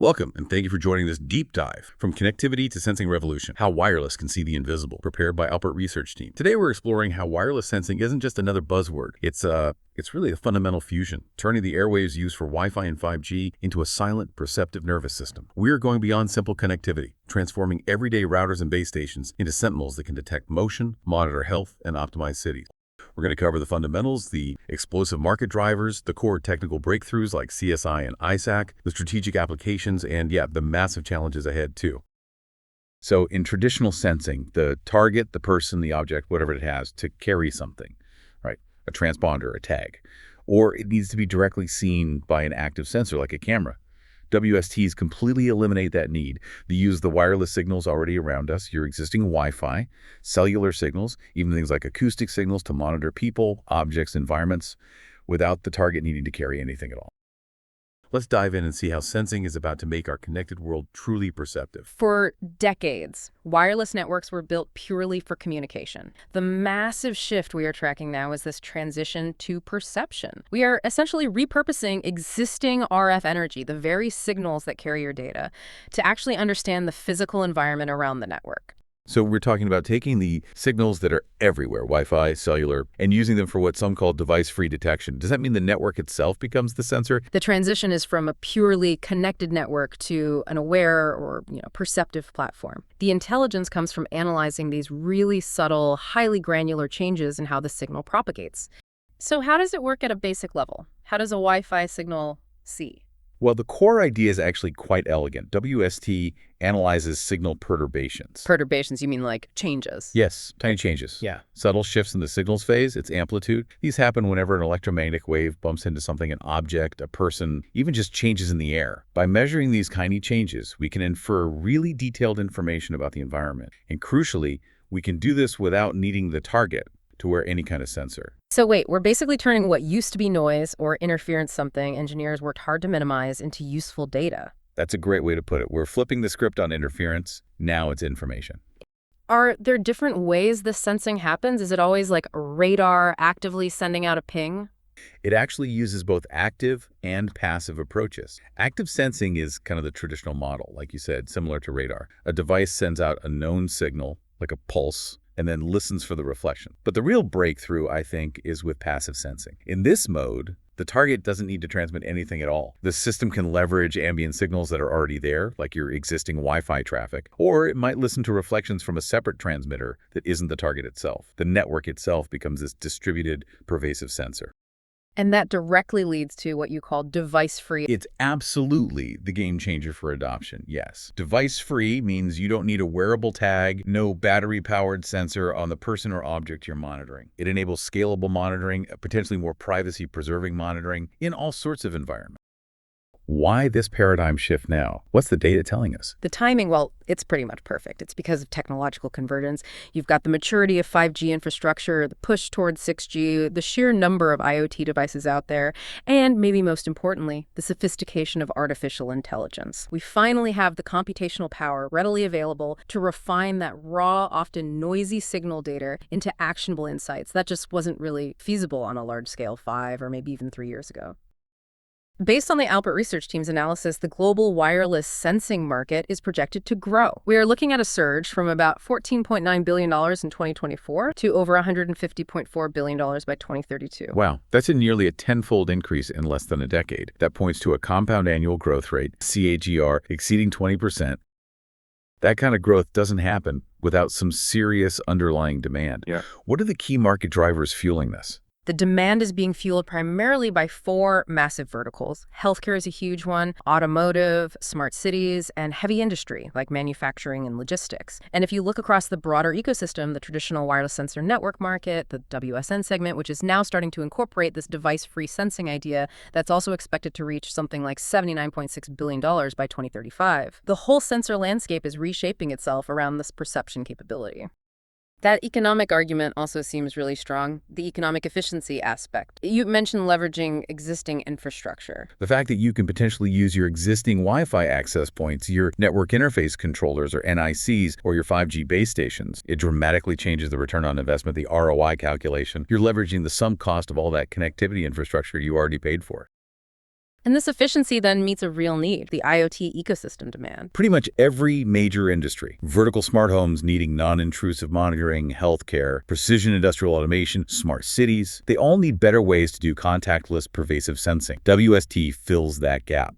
Welcome, and thank you for joining this deep dive from connectivity to sensing revolution, how wireless can see the invisible, prepared by Alpert Research Team. Today we're exploring how wireless sensing isn't just another buzzword. It's really a fundamental fusion, turning the airwaves used for Wi-Fi and 5G into a silent, perceptive nervous system. We're going beyond simple connectivity, transforming everyday routers and base stations into sentinels that can detect motion, monitor health, and optimize cities. We're going to cover the fundamentals, the explosive market drivers, the core technical breakthroughs like CSI and ISAC, the strategic applications, and the massive challenges ahead too. So in traditional sensing, the target, the person, the object, whatever it has to carry something, right? A transponder, a tag, or it needs to be directly seen by an active sensor like a camera. WSTs completely eliminate that need. They use the wireless signals already around us, your existing Wi-Fi, cellular signals, even things like acoustic signals to monitor people, objects, environments, without the target needing to carry anything at all. Let's dive in and see how sensing is about to make our connected world truly perceptive. For decades, wireless networks were built purely for communication. The massive shift we are tracking now is this transition to perception. We are essentially repurposing existing RF energy, the very signals that carry your data, to actually understand the physical environment around the network. So we're talking about taking the signals that are everywhere, Wi-Fi, cellular, and using them for what some call device-free detection. Does that mean the network itself becomes the sensor? The transition is from a purely connected network to an aware or perceptive platform. The intelligence comes from analyzing these really subtle, highly granular changes in how the signal propagates. So how does it work at a basic level? How does a Wi-Fi signal see? Well, the core idea is actually quite elegant. WST analyzes signal perturbations. Perturbations, you mean like changes? Yes, tiny changes. Yeah. Subtle shifts in the signal's phase, its amplitude. These happen whenever an electromagnetic wave bumps into something, an object, a person, even just changes in the air. By measuring these tiny changes, we can infer really detailed information about the environment. And crucially, we can do this without needing the target to wear any kind of sensor. So wait, we're basically turning what used to be noise or interference, something engineers worked hard to minimize, into useful data. That's a great way to put it. We're flipping the script on interference. Now it's information. Are there different ways this sensing happens? Is it always like radar actively sending out a ping? It actually uses both active and passive approaches. Active sensing is kind of the traditional model, like you said, similar to radar. A device sends out a known signal, like a pulse, and then listens for the reflection. But the real breakthrough, I think, is with passive sensing. In this mode, the target doesn't need to transmit anything at all. The system can leverage ambient signals that are already there, like your existing Wi-Fi traffic, or it might listen to reflections from a separate transmitter that isn't the target itself. The network itself becomes this distributed, pervasive sensor. And that directly leads to what you call device-free. It's absolutely the game changer for adoption, yes. Device-free means you don't need a wearable tag, no battery-powered sensor on the person or object you're monitoring. It enables scalable monitoring, potentially more privacy-preserving monitoring in all sorts of environments. Why this paradigm shift now? What's the data telling us? The timing, well, it's pretty much perfect. It's because of technological convergence. You've got the maturity of 5G infrastructure, the push towards 6G, the sheer number of IoT devices out there, and maybe most importantly, the sophistication of artificial intelligence. We finally have the computational power readily available to refine that raw, often noisy signal data into actionable insights. That just wasn't really feasible on a large scale 5 or maybe even 3 years ago. Based on the Alpert Research Team's analysis, the global wireless sensing market is projected to grow. We are looking at a surge from about $14.9 billion in 2024 to over $150.4 billion by 2032. Wow, that's nearly a tenfold increase in less than a decade. That points to a compound annual growth rate, CAGR, exceeding 20%. That kind of growth doesn't happen without some serious underlying demand. Yeah. What are the key market drivers fueling this? The demand is being fueled primarily by 4 massive verticals. Healthcare is a huge one, automotive, smart cities, and heavy industry like manufacturing and logistics. And if you look across the broader ecosystem, the traditional wireless sensor network market, the WSN segment, which is now starting to incorporate this device-free sensing idea, that's also expected to reach something like $79.6 billion by 2035. The whole sensor landscape is reshaping itself around this perception capability. That economic argument also seems really strong, the economic efficiency aspect. You mentioned leveraging existing infrastructure. The fact that you can potentially use your existing Wi-Fi access points, your network interface controllers or NICs, or your 5G base stations, it dramatically changes the return on investment, the ROI calculation. You're leveraging the sum cost of all that connectivity infrastructure you already paid for. And this efficiency then meets a real need, the IoT ecosystem demand. Pretty much every major industry, vertical smart homes needing non-intrusive monitoring, healthcare, precision industrial automation, smart cities, they all need better ways to do contactless pervasive sensing. WST fills that gap.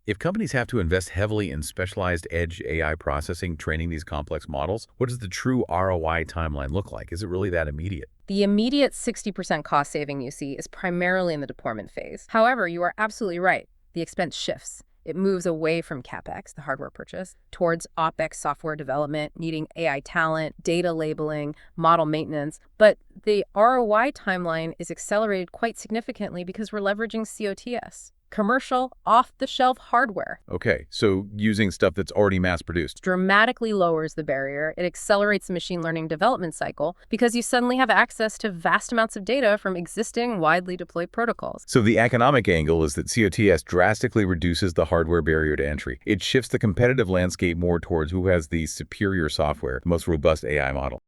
If companies have to invest heavily in specialized edge AI processing training these complex models, what does the true ROI timeline look like? Is it really that immediate? The immediate 60% cost saving you see is primarily in the deployment phase. However, you are absolutely right. The expense shifts. It moves away from CapEx, the hardware purchase, towards OpEx software development, needing AI talent, data labeling, model maintenance. But the ROI timeline is accelerated quite significantly because we're leveraging COTS, commercial, off-the-shelf hardware. Okay, so using stuff that's already mass-produced. Dramatically lowers the barrier. It accelerates the machine learning development cycle because you suddenly have access to vast amounts of data from existing, widely deployed protocols. So the economic angle is that COTS drastically reduces the hardware barrier to entry. It shifts the competitive landscape more towards who has the superior software, the most robust AI model.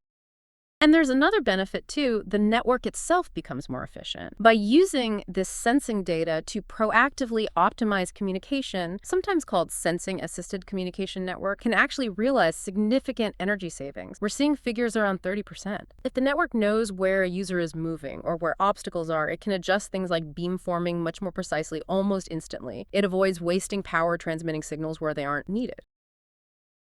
And there's another benefit too. The network itself becomes more efficient. By using this sensing data to proactively optimize communication, sometimes called sensing-assisted communication network, can actually realize significant energy savings. We're seeing figures around 30%. If the network knows where a user is moving or where obstacles are, it can adjust things like beamforming much more precisely, almost instantly. It avoids wasting power transmitting signals where they aren't needed.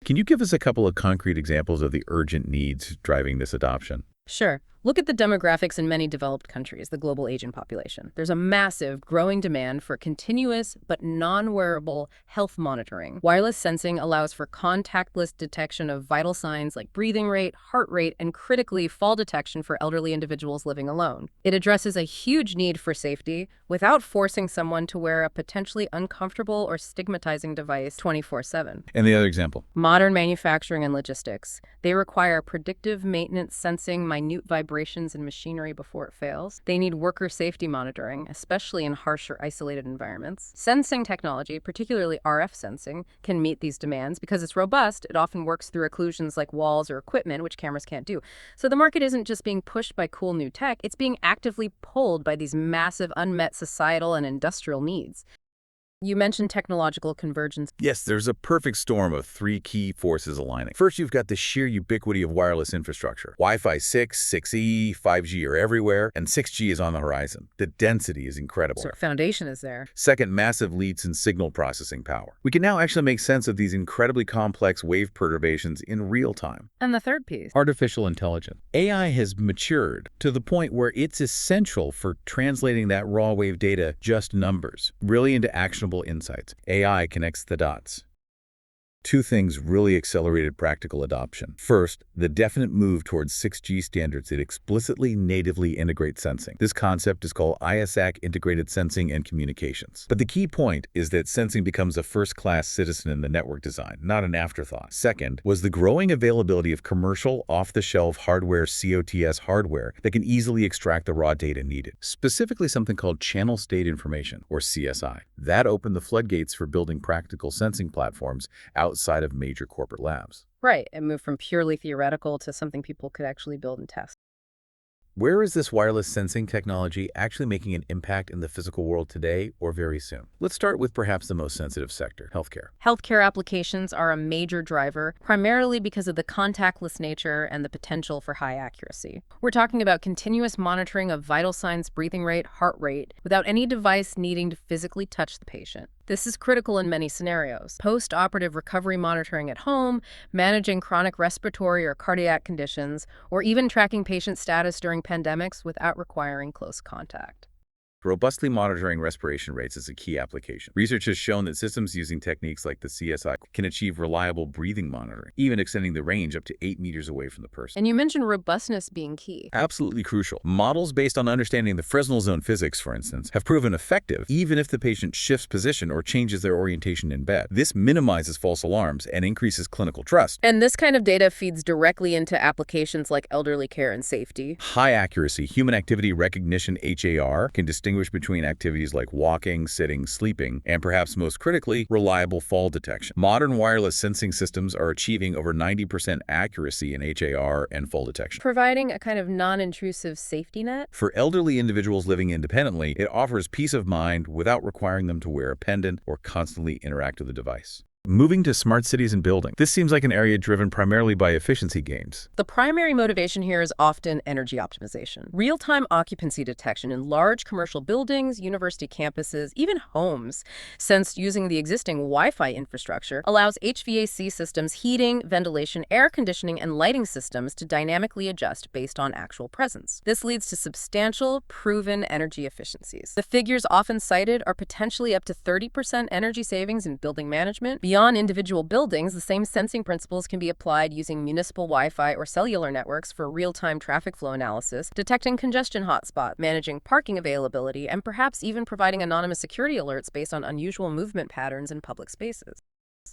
Can you give us a couple of concrete examples of the urgent needs driving this adoption? Sure. Look at the demographics in many developed countries, the global aging population. There's a massive, growing demand for continuous but non-wearable health monitoring. Wireless sensing allows for contactless detection of vital signs like breathing rate, heart rate, and critically, fall detection for elderly individuals living alone. It addresses a huge need for safety without forcing someone to wear a potentially uncomfortable or stigmatizing device 24/7. And the other example? Modern manufacturing and logistics. They require predictive maintenance sensing minute vibrations in machinery before it fails. They need worker safety monitoring, especially in harsh or isolated environments. Sensing technology, particularly RF sensing, can meet these demands because it's robust. It often works through occlusions like walls or equipment, which cameras can't do. So the market isn't just being pushed by cool new tech, it's being actively pulled by these massive unmet societal and industrial needs. You mentioned technological convergence. Yes, there's a perfect storm of three key forces aligning. First, you've got the sheer ubiquity of wireless infrastructure. Wi-Fi 6, 6E, 5G are everywhere, and 6G is on the horizon. The density is incredible. So foundation is there. Second, massive leaps in signal processing power. We can now actually make sense of these incredibly complex wave perturbations in real time. And the third piece. Artificial intelligence. AI has matured to the point where it's essential for translating that raw wave data, just numbers, really into actionable insights. AI connects the dots. Two things really accelerated practical adoption. First, the definite move towards 6G standards that explicitly natively integrate sensing. This concept is called ISAC, Integrated Sensing and Communications. But the key point is that sensing becomes a first-class citizen in the network design, not an afterthought. Second, was the growing availability of commercial, off-the-shelf hardware COTS hardware that can easily extract the raw data needed. Specifically something called channel state information, or CSI. That opened the floodgates for building practical sensing platforms outside of major corporate labs. Right, it moved from purely theoretical to something people could actually build and test. Where is this wireless sensing technology actually making an impact in the physical world today or very soon? Let's start with perhaps the most sensitive sector, healthcare. Healthcare applications are a major driver, primarily because of the contactless nature and the potential for high accuracy. We're talking about continuous monitoring of vital signs, breathing rate, heart rate, without any device needing to physically touch the patient. This is critical in many scenarios. Post-operative recovery monitoring at home, managing chronic respiratory or cardiac conditions, or even tracking patient status during pandemics without requiring close contact. Robustly monitoring respiration rates is a key application. Research has shown that systems using techniques like the CSI can achieve reliable breathing monitoring, even extending the range up to 8 meters away from the person. And you mentioned robustness being key. Absolutely crucial. Models based on understanding the Fresnel zone physics, for instance, have proven effective even if the patient shifts position or changes their orientation in bed. This minimizes false alarms and increases clinical trust. And this kind of data feeds directly into applications like elderly care and safety. High accuracy human activity recognition HAR can distinguish distinguish between activities like walking, sitting, sleeping, and perhaps most critically, reliable fall detection. Modern wireless sensing systems are achieving over 90% accuracy in HAR and fall detection. Providing a kind of non-intrusive safety net. For elderly individuals living independently, it offers peace of mind without requiring them to wear a pendant or constantly interact with the device. Moving to smart cities and building. This seems like an area driven primarily by efficiency gains. The primary motivation here is often energy optimization. Real-time occupancy detection in large commercial buildings, university campuses, even homes, since using the existing Wi-Fi infrastructure allows HVAC systems, heating, ventilation, air conditioning, and lighting systems to dynamically adjust based on actual presence. This leads to substantial, proven energy efficiencies. The figures often cited are potentially up to 30% energy savings in building management. Beyond individual buildings, the same sensing principles can be applied using municipal Wi-Fi or cellular networks for real-time traffic flow analysis, detecting congestion hotspots, managing parking availability, and perhaps even providing anonymous security alerts based on unusual movement patterns in public spaces.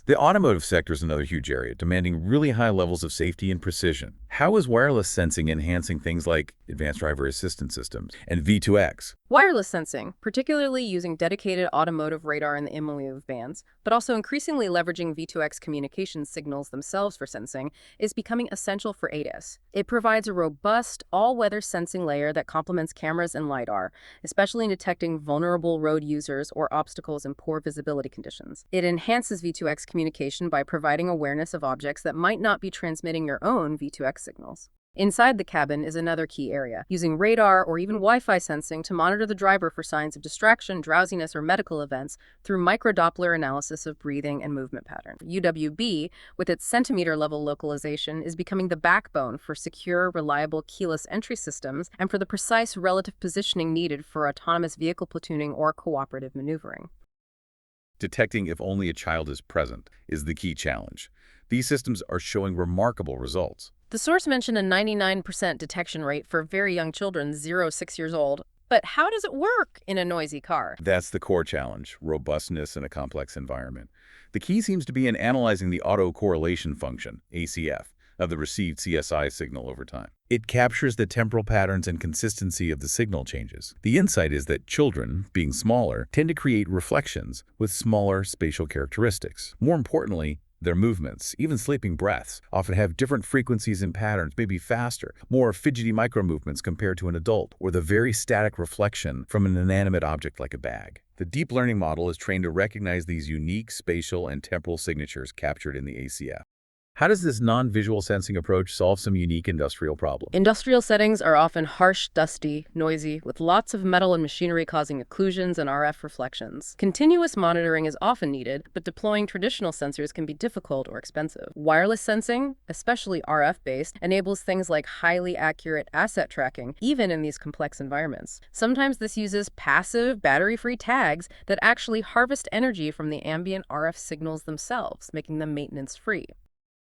The automotive sector is another huge area, demanding really high levels of safety and precision. How is wireless sensing enhancing things like advanced driver assistance systems and V2X? Wireless sensing, particularly using dedicated automotive radar in the mmWave bands, but also increasingly leveraging V2X communication signals themselves for sensing, is becoming essential for ADAS. It provides a robust, all-weather sensing layer that complements cameras and LiDAR, especially in detecting vulnerable road users or obstacles in poor visibility conditions. It enhances V2X communication by providing awareness of objects that might not be transmitting your own V2X signals. Inside the cabin is another key area, using radar or even Wi-Fi sensing to monitor the driver for signs of distraction, drowsiness, or medical events through microdoppler analysis of breathing and movement patterns. UWB, with its centimeter-level localization, is becoming the backbone for secure, reliable keyless entry systems and for the precise relative positioning needed for autonomous vehicle platooning or cooperative maneuvering. Detecting if only a child is present is the key challenge. These systems are showing remarkable results. The source mentioned a 99% detection rate for very young children, 0 to 6 years old. But how does it work in a noisy car? That's the core challenge, robustness in a complex environment. The key seems to be in analyzing the autocorrelation function, ACF, of the received CSI signal over time. It captures the temporal patterns and consistency of the signal changes. The insight is that children, being smaller, tend to create reflections with smaller spatial characteristics. More importantly, their movements, even sleeping breaths, often have different frequencies and patterns, maybe faster, more fidgety micro-movements compared to an adult, or the very static reflection from an inanimate object like a bag. The deep learning model is trained to recognize these unique spatial and temporal signatures captured in the ACF. How does this non-visual sensing approach solve some unique industrial problems? Industrial settings are often harsh, dusty, noisy, with lots of metal and machinery causing occlusions and RF reflections. Continuous monitoring is often needed, but deploying traditional sensors can be difficult or expensive. Wireless sensing, especially RF-based, enables things like highly accurate asset tracking, even in these complex environments. Sometimes this uses passive, battery-free tags that actually harvest energy from the ambient RF signals themselves, making them maintenance-free.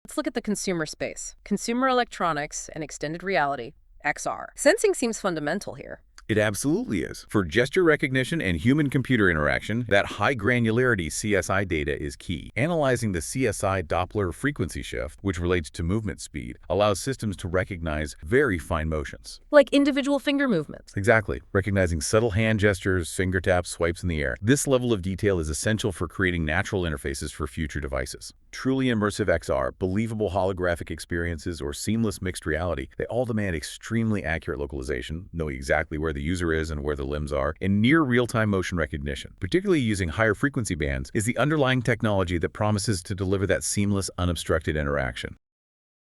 Let's look at the consumer space. Consumer electronics and extended reality, XR. Sensing seems fundamental here. It absolutely is. For gesture recognition and human-computer interaction, that high-granularity CSI data is key. Analyzing the CSI Doppler frequency shift, which relates to movement speed, allows systems to recognize very fine motions. Like individual finger movements. Exactly. Recognizing subtle hand gestures, finger taps, swipes in the air. This level of detail is essential for creating natural interfaces for future devices. Truly immersive XR, believable holographic experiences, or seamless mixed reality, they all demand extremely accurate localization, knowing exactly where the user is and where the limbs are, and near real-time motion recognition. Particularly using higher frequency bands is the underlying technology that promises to deliver that seamless, unobstructed interaction.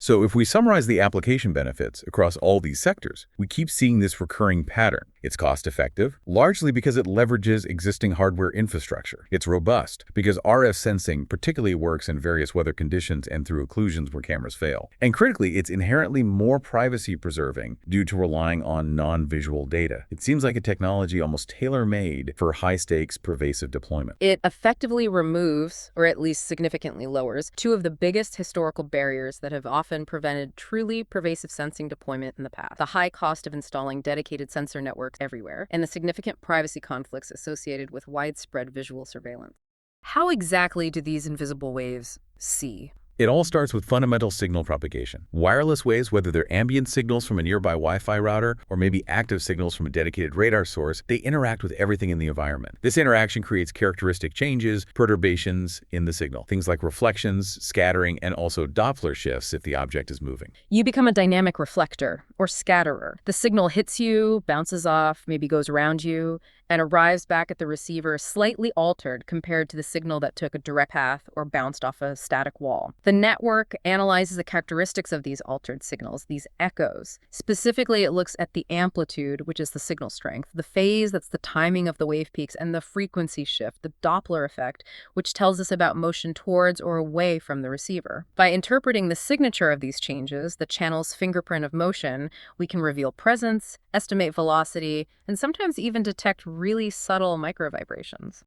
So if we summarize the application benefits across all these sectors, we keep seeing this recurring pattern. It's cost-effective, largely because it leverages existing hardware infrastructure. It's robust, because RF sensing particularly works in various weather conditions and through occlusions where cameras fail. And critically, it's inherently more privacy-preserving due to relying on non-visual data. It seems like a technology almost tailor-made for high-stakes, pervasive deployment. It effectively removes, or at least significantly lowers, two of the biggest historical barriers that have often prevented truly pervasive sensing deployment in the past: the high cost of installing dedicated sensor networks everywhere, and the significant privacy conflicts associated with widespread visual surveillance. How exactly do these invisible waves see? It all starts with fundamental signal propagation. Wireless waves, whether they're ambient signals from a nearby Wi-Fi router or maybe active signals from a dedicated radar source, they interact with everything in the environment. This interaction creates characteristic changes, perturbations in the signal, things like reflections, scattering, and also Doppler shifts if the object is moving. You become a dynamic reflector or scatterer. The signal hits you, bounces off, maybe goes around you, and arrives back at the receiver slightly altered compared to the signal that took a direct path or bounced off a static wall. The network analyzes the characteristics of these altered signals, these echoes. Specifically, it looks at the amplitude, which is the signal strength, the phase, that's the timing of the wave peaks, and the frequency shift, the Doppler effect, which tells us about motion towards or away from the receiver. By interpreting the signature of these changes, the channel's fingerprint of motion, we can reveal presence, estimate velocity, and sometimes even detect really subtle microvibrations.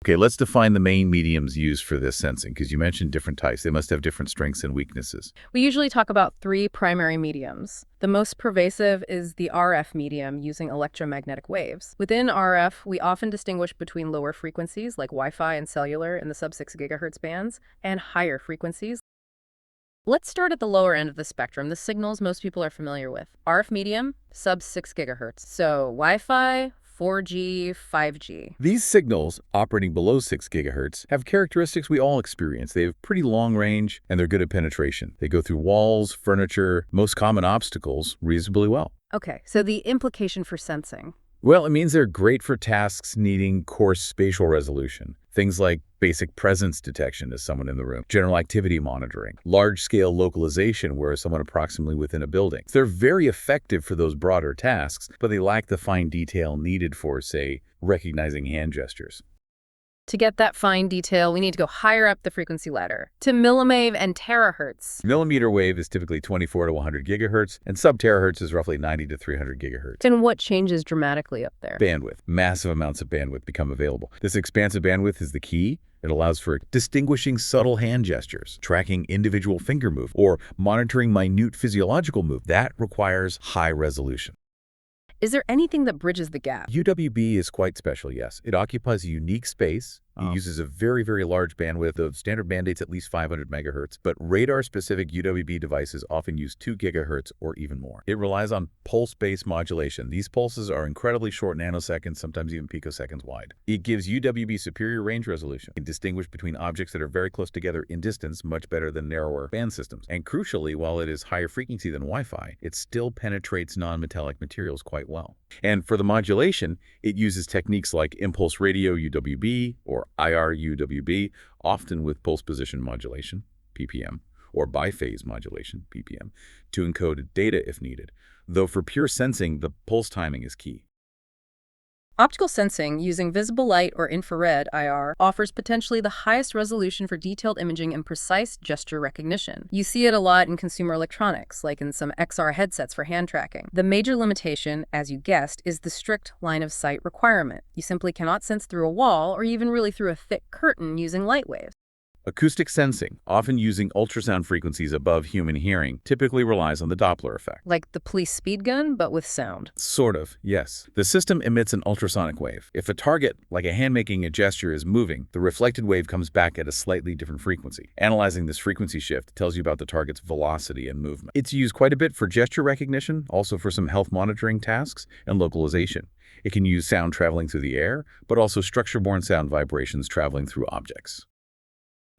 Okay, let's define the main mediums used for this sensing, because you mentioned different types. They must have different strengths and weaknesses. We usually talk about three primary mediums. The most pervasive is the RF medium using electromagnetic waves. Within RF, we often distinguish between lower frequencies like Wi-Fi and cellular in the sub-6 gigahertz bands and higher frequencies. Let's start at the lower end of the spectrum, the signals most people are familiar with. RF medium, sub-6 gigahertz. So Wi-Fi, 4G, 5G. These signals, operating below 6 gigahertz, have characteristics we all experience. They have pretty long range, and they're good at penetration. They go through walls, furniture, most common obstacles reasonably well. Okay, so the implication for sensing. Well, it means they're great for tasks needing coarse spatial resolution. Things like basic presence detection as someone in the room, general activity monitoring, large-scale localization where someone approximately within a building. They're very effective for those broader tasks, but they lack the fine detail needed for, say, recognizing hand gestures. To get that fine detail, we need to go higher up the frequency ladder, to milliwave and terahertz. Millimeter wave is typically 24 to 100 gigahertz, and sub-terahertz is roughly 90 to 300 gigahertz. And what changes dramatically up there? Bandwidth. Massive amounts of bandwidth become available. This expansive bandwidth is the key. It allows for distinguishing subtle hand gestures, tracking individual finger move, or monitoring minute physiological move. That requires high resolution. Is there anything that bridges the gap? UWB is quite special, yes. It occupies a unique space. It uses a very, very large bandwidth. The standard mandate's at least 500 megahertz, but radar-specific UWB devices often use 2 gigahertz or even more. It relies on pulse-based modulation. These pulses are incredibly short nanoseconds, sometimes even picoseconds wide. It gives UWB superior range resolution. It can distinguish between objects that are very close together in distance much better than narrower band systems. And crucially, while it is higher frequency than Wi-Fi, it still penetrates non-metallic materials quite well. And for the modulation, it uses techniques like impulse radio UWB or IR UWB, often with pulse position modulation, PPM, or biphase modulation, PPM, to encode data if needed, though for pure sensing, the pulse timing is key. Optical sensing using visible light or infrared IR offers potentially the highest resolution for detailed imaging and precise gesture recognition. You see it a lot in consumer electronics, like in some XR headsets for hand tracking. The major limitation, as you guessed, is the strict line of sight requirement. You simply cannot sense through a wall or even really through a thick curtain using light waves. Acoustic sensing, often using ultrasound frequencies above human hearing, typically relies on the Doppler effect. Like the police speed gun, but with sound. Sort of, yes. The system emits an ultrasonic wave. If a target, like a hand making a gesture, is moving, the reflected wave comes back at a slightly different frequency. Analyzing this frequency shift tells you about the target's velocity and movement. It's used quite a bit for gesture recognition, also for some health monitoring tasks and localization. It can use sound traveling through the air, but also structure-borne sound vibrations traveling through objects.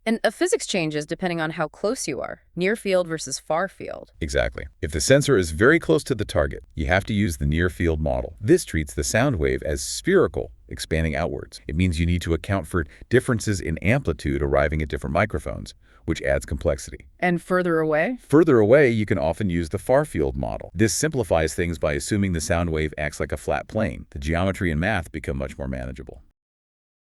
And physics changes depending on how close you are, near field versus far field. Exactly. If the sensor is very close to the target, you have to use the near field model. This treats the sound wave as spherical, expanding outwards. It means you need to account for differences in amplitude arriving at different microphones, which adds complexity. And further away? Further away, you can often use the far field model. This simplifies things by assuming the sound wave acts like a flat plane. The geometry and math become much more manageable.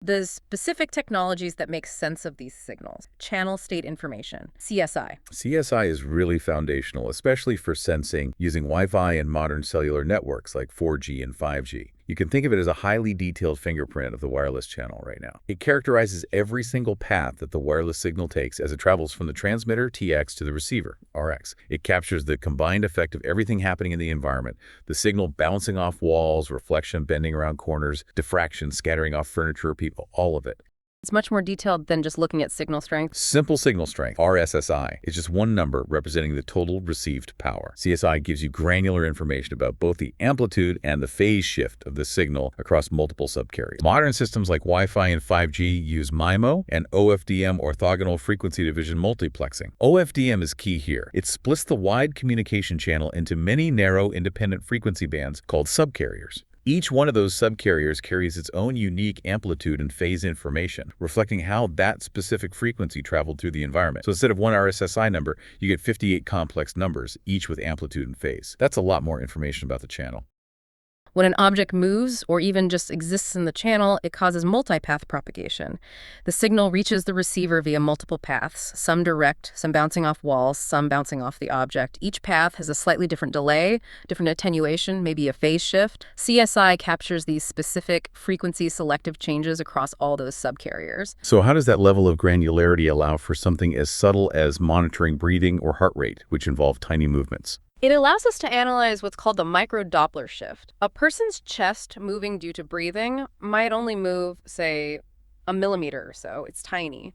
The specific technologies that make sense of these signals. Channel state information, CSI. CSI is really foundational, especially for sensing using Wi-Fi and modern cellular networks like 4G and 5G. You can think of it as a highly detailed fingerprint of the wireless channel right now. It characterizes every single path that the wireless signal takes as it travels from the transmitter, TX, to the receiver, RX. It captures the combined effect of everything happening in the environment, the signal bouncing off walls, reflection bending around corners, diffraction scattering off furniture or people, all of it. It's much more detailed than just looking at signal strength. Simple signal strength, RSSI, is just one number representing the total received power. CSI gives you granular information about both the amplitude and the phase shift of the signal across multiple subcarriers. Modern systems like Wi-Fi and 5G use MIMO and OFDM, orthogonal frequency division multiplexing. OFDM is key here. It splits the wide communication channel into many narrow independent frequency bands called subcarriers. Each one of those subcarriers carries its own unique amplitude and phase information, reflecting how that specific frequency traveled through the environment. So instead of one RSSI number, you get 58 complex numbers, each with amplitude and phase. That's a lot more information about the channel. When an object moves or even just exists in the channel, it causes multipath propagation. The signal reaches the receiver via multiple paths, some direct, some bouncing off walls, some bouncing off the object. Each path has a slightly different delay, different attenuation, maybe a phase shift. CSI captures these specific frequency selective changes across all those subcarriers. So how does that level of granularity allow for something as subtle as monitoring breathing or heart rate, which involve tiny movements? It allows us to analyze what's called the micro-Doppler shift. A person's chest moving due to breathing might only move, say, a millimeter or so. It's tiny.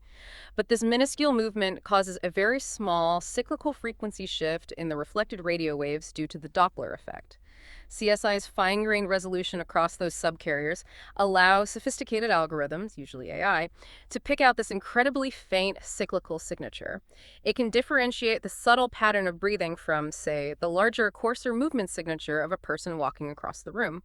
But this minuscule movement causes a very small cyclical frequency shift in the reflected radio waves due to the Doppler effect. CSI's fine-grained resolution across those subcarriers allows sophisticated algorithms, usually AI, to pick out this incredibly faint cyclical signature. It can differentiate the subtle pattern of breathing from, say, the larger, coarser movement signature of a person walking across the room.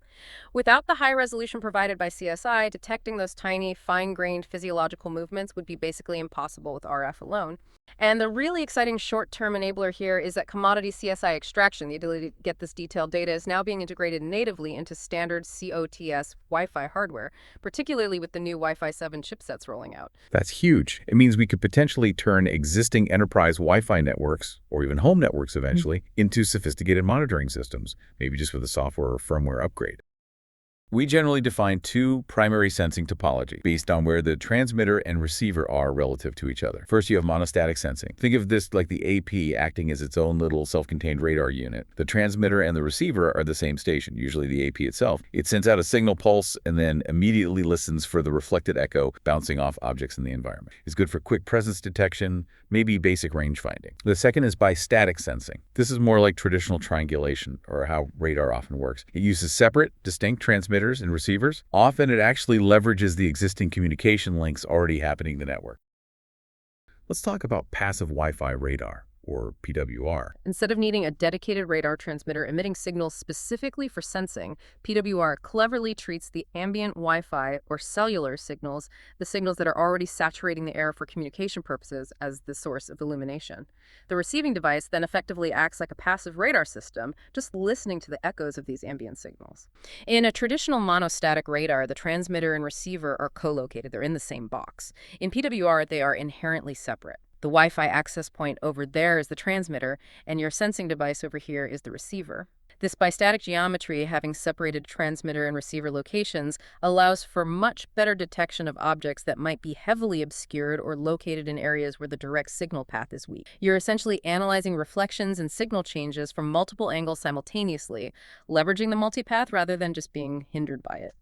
Without the high resolution provided by CSI, detecting those tiny, fine-grained physiological movements would be basically impossible with RF alone. And the really exciting short-term enabler here is that commodity CSI extraction, the ability to get this detailed data, is now being integrated natively into standard COTS Wi-Fi hardware, particularly with the new Wi-Fi 7 chipsets rolling out. That's huge. It means we could potentially turn existing enterprise Wi-Fi networks, or even home networks eventually, into sophisticated monitoring systems, maybe just with a software or firmware upgrade. We generally define two primary sensing topology based on where the transmitter and receiver are relative to each other. First, you have monostatic sensing. Think of this like the AP acting as its own little self-contained radar unit. The transmitter and the receiver are the same station, usually the AP itself. It sends out a signal pulse and then immediately listens for the reflected echo bouncing off objects in the environment. It's good for quick presence detection, maybe basic range finding. The second is bistatic sensing. This is more like traditional triangulation, or how radar often works. It uses separate, distinct transmitters and receivers. Often it actually leverages the existing communication links already happening in the network. Let's talk about passive Wi-Fi radar, or PWR. Instead of needing a dedicated radar transmitter emitting signals specifically for sensing, PWR cleverly treats the ambient Wi-Fi or cellular signals, the signals that are already saturating the air for communication purposes, as the source of illumination. The receiving device then effectively acts like a passive radar system, just listening to the echoes of these ambient signals. In a traditional monostatic radar, the transmitter and receiver are co-located. They're in the same box. In PWR, they are inherently separate. The Wi-Fi access point over there is the transmitter, and your sensing device over here is the receiver. This bistatic geometry, having separated transmitter and receiver locations, allows for much better detection of objects that might be heavily obscured or located in areas where the direct signal path is weak. You're essentially analyzing reflections and signal changes from multiple angles simultaneously, leveraging the multipath rather than just being hindered by it.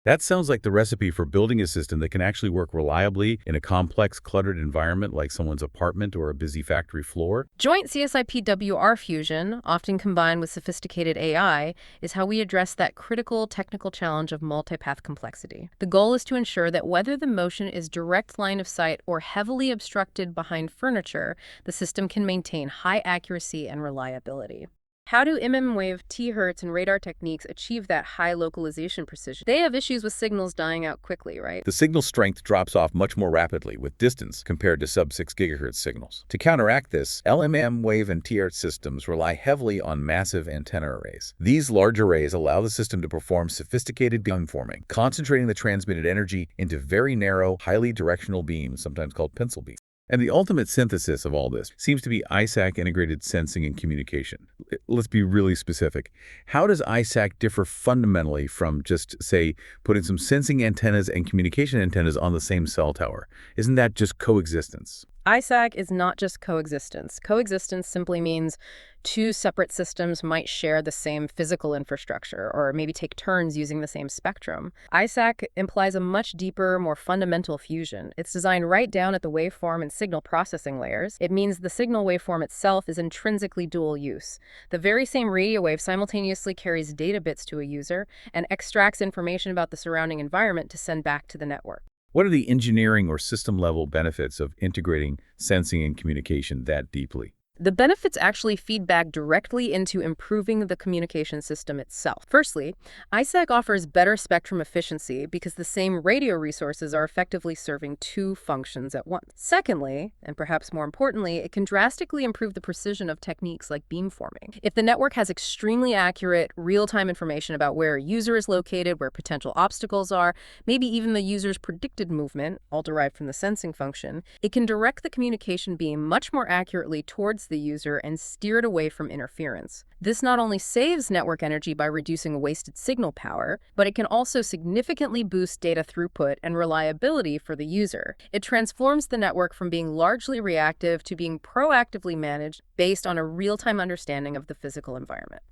That sounds like the recipe for building a system that can actually work reliably in a complex, cluttered environment like someone's apartment or a busy factory floor. Joint CSI-PWR fusion, often combined with sophisticated AI, is how we address that critical technical challenge of multipath complexity. The goal is to ensure that whether the motion is direct line of sight or heavily obstructed behind furniture, the system can maintain high accuracy and reliability. How do MM-wave, T-Hertz, and radar techniques achieve that high localization precision? They have issues with signals dying out quickly, right? The signal strength drops off much more rapidly with distance compared to sub-6 GHz signals. To counteract this, LMM-wave and T-Hertz systems rely heavily on massive antenna arrays. These large arrays allow the system to perform sophisticated beamforming, concentrating the transmitted energy into very narrow, highly directional beams, sometimes called pencil beams. And the ultimate synthesis of all this seems to be ISAC integrated sensing and communication. Let's be really specific. How does ISAC differ fundamentally from just, say, putting some sensing antennas and communication antennas on the same cell tower? Isn't that just coexistence? ISAC is not just coexistence. Coexistence simply means two separate systems might share the same physical infrastructure or maybe take turns using the same spectrum. ISAC implies a much deeper, more fundamental fusion. It's designed right down at the waveform and signal processing layers. It means the signal waveform itself is intrinsically dual use. The very same radio wave simultaneously carries data bits to a user and extracts information about the surrounding environment to send back to the network. What are the engineering or system-level benefits of integrating sensing and communication that deeply? The benefits actually feed back directly into improving the communication system itself. Firstly, ISAC offers better spectrum efficiency because the same radio resources are effectively serving two functions at once. Secondly, and perhaps more importantly, it can drastically improve the precision of techniques like beamforming. If the network has extremely accurate, real-time information about where a user is located, where potential obstacles are, maybe even the user's predicted movement, all derived from the sensing function, it can direct the communication beam much more accurately towards the user and steer it away from interference. This not only saves network energy by reducing wasted signal power, but it can also significantly boost data throughput and reliability for the user. It transforms the network from being largely reactive to being proactively managed based on a real-time understanding of the physical environment.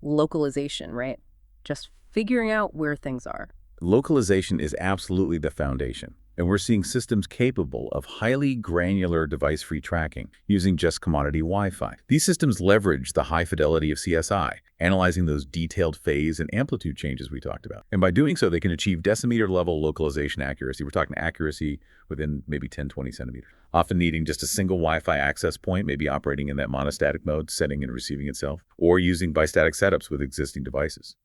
Localization, right? Just figuring out where things are. Localization is absolutely the foundation, and we're seeing systems capable of highly granular device-free tracking using just commodity Wi-Fi. These systems leverage the high fidelity of CSI, analyzing those detailed phase and amplitude changes we talked about. And by doing so, they can achieve decimeter-level localization accuracy. We're talking accuracy within maybe 10, 20 centimeters, often needing just a single Wi-Fi access point, maybe operating in that monostatic mode, sending and receiving itself, or using bistatic setups with existing devices.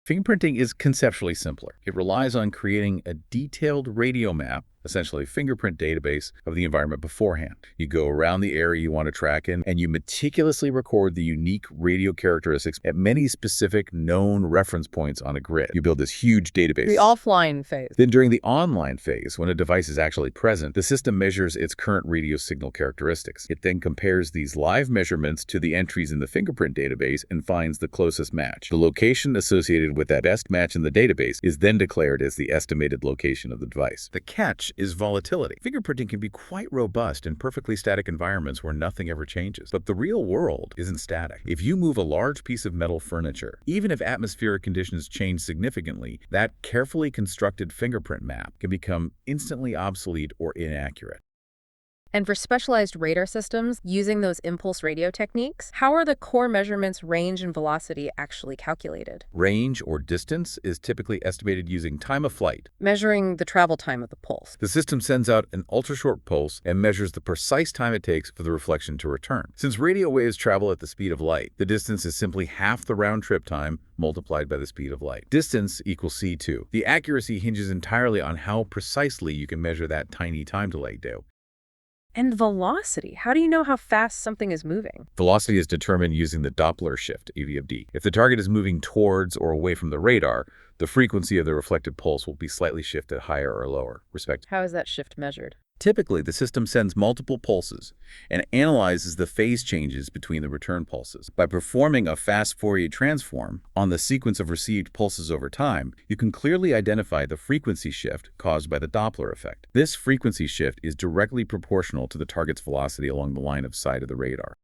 Fingerprinting is conceptually simpler. It relies on creating a detailed radio map, essentially a fingerprint database of the environment beforehand. You go around the area you want to track in, and you meticulously record the unique radio characteristics at many specific known reference points on a grid. You build this huge database. The offline phase. Then during the online phase, when a device is actually present, the system measures its current radio signal characteristics. It then compares these live measurements to the entries in the fingerprint database and finds the closest match. The location associated with that best match in the database is then declared as the estimated location of the device. The catch is volatility. Fingerprinting can be quite robust in perfectly static environments where nothing ever changes. But the real world isn't static. If you move a large piece of metal furniture, even if atmospheric conditions change significantly, that carefully constructed fingerprint map can become instantly obsolete or inaccurate. And for specialized radar systems using those impulse radio techniques, how are the core measurements range and velocity actually calculated? Range or distance is typically estimated using time of flight. Measuring the travel time of the pulse. The system sends out an ultra-short pulse and measures the precise time it takes for the reflection to return. Since radio waves travel at the speed of light, the distance is simply half the round-trip time multiplied by the speed of light. Distance equals c2. The accuracy hinges entirely on how precisely you can measure that tiny time delay do. And velocity. How do you know how fast something is moving? Velocity is determined using the Doppler shift, EV of d. If the target is moving towards or away from the radar, the frequency of the reflected pulse will be slightly shifted higher or lower, respectively. How is that shift measured? Typically, the system sends multiple pulses and analyzes the phase changes between the return pulses. By performing a fast Fourier transform on the sequence of received pulses over time, you can clearly identify the frequency shift caused by the Doppler effect. This frequency shift is directly proportional to the target's velocity along the line of sight of the radar.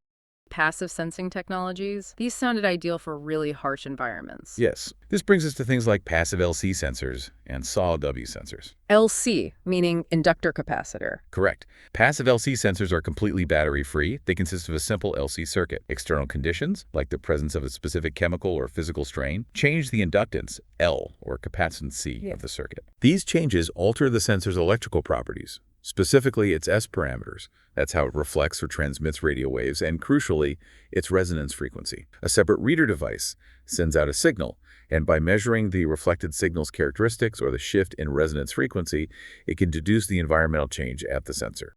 Passive sensing technologies, these sounded ideal for really harsh environments. Yes. This brings us to things like passive LC sensors and SAW-W sensors. LC, meaning inductor capacitor. Correct. Passive LC sensors are completely battery-free. They consist of a simple LC circuit. External conditions, like the presence of a specific chemical or physical strain, change the inductance, L, or capacitance C, of the circuit. These changes alter the sensor's electrical properties, specifically its S parameters. That's how it reflects or transmits radio waves, and crucially, its resonance frequency. A separate reader device sends out a signal, and by measuring the reflected signal's characteristics or the shift in resonance frequency, it can deduce the environmental change at the sensor.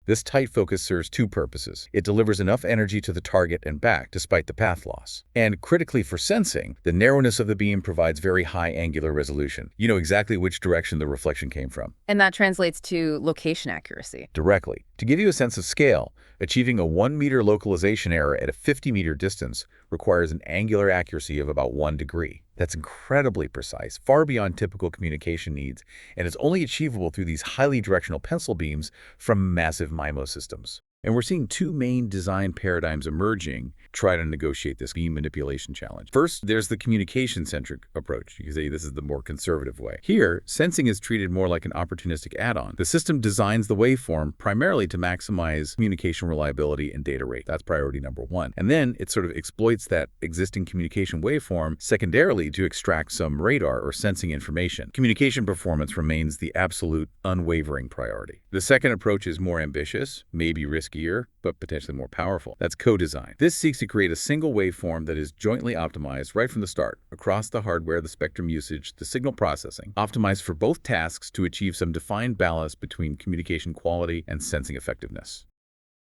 This tight focus serves two purposes. It delivers enough energy to the target and back despite the path loss. And critically for sensing, the narrowness of the beam provides very high angular resolution. You know exactly which direction the reflection came from. And that translates to location accuracy. Directly. To give you a sense of scale, achieving a 1-meter localization error at a 50-meter distance requires an angular accuracy of about 1 degree. That's incredibly precise, far beyond typical communication needs, and it's only achievable through these highly directional pencil beams from massive MIMO systems. And we're seeing two main design paradigms emerging try to negotiate this beam manipulation challenge. First, there's the communication-centric approach. You can say this is the more conservative way. Here, sensing is treated more like an opportunistic add-on. The system designs the waveform primarily to maximize communication reliability and data rate. That's priority number one. And then it sort of exploits that existing communication waveform secondarily to extract some radar or sensing information. Communication performance remains the absolute unwavering priority. The second approach is more ambitious, maybe riskier, but potentially more powerful. That's co-design. This seeks to create a single waveform that is jointly optimized right from the start, across the hardware, the spectrum usage, the signal processing, optimized for both tasks to achieve some defined balance between communication quality and sensing effectiveness.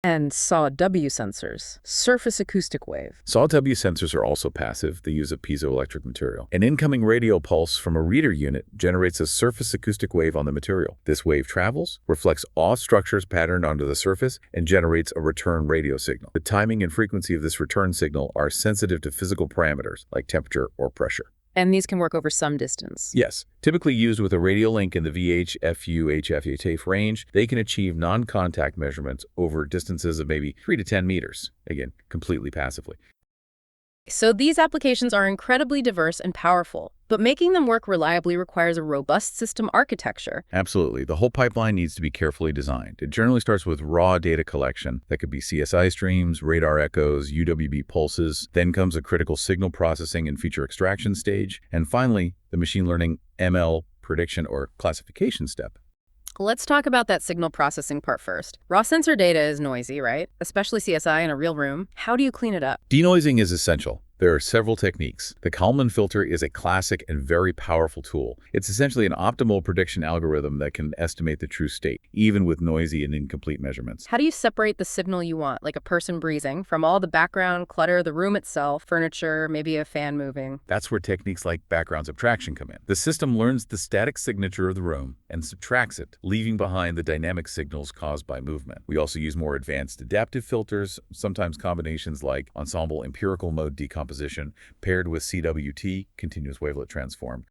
And SAW-W sensors, surface acoustic wave. SAW-W sensors are also passive. They use a piezoelectric material. An incoming radio pulse from a reader unit generates a surface acoustic wave on the material. This wave travels, reflects all structures patterned onto the surface, and generates a return radio signal. The timing and frequency of this return signal are sensitive to physical parameters like temperature or pressure. And these can work over some distance. Yes. Typically used with a radio link in the VH, FU, HF, TAFE range, they can achieve non-contact measurements over distances of maybe 3 to 10 meters, again, completely passively. So these applications are incredibly diverse and powerful, but making them work reliably requires a robust system architecture. Absolutely. The whole pipeline needs to be carefully designed. It generally starts with raw data collection. That could be CSI streams, radar echoes, UWB pulses. Then comes a critical signal processing and feature extraction stage. And finally, the machine learning ML prediction or classification step. Let's talk about that signal processing part first. Raw sensor data is noisy, right? Especially CSI in a real room. How do you clean it up? Denoising is essential. There are several techniques. The Kalman filter is a classic and very powerful tool. It's essentially an optimal prediction algorithm that can estimate the true state, even with noisy and incomplete measurements. How do you separate the signal you want, like a person breathing, from all the background clutter, the room itself, furniture, maybe a fan moving? That's where techniques like background subtraction come in. The system learns the static signature of the room and subtracts it, leaving behind the dynamic signals caused by movement. We also use more advanced adaptive filters, sometimes combinations like ensemble empirical mode decomposition paired with CWT, continuous wavelet transform.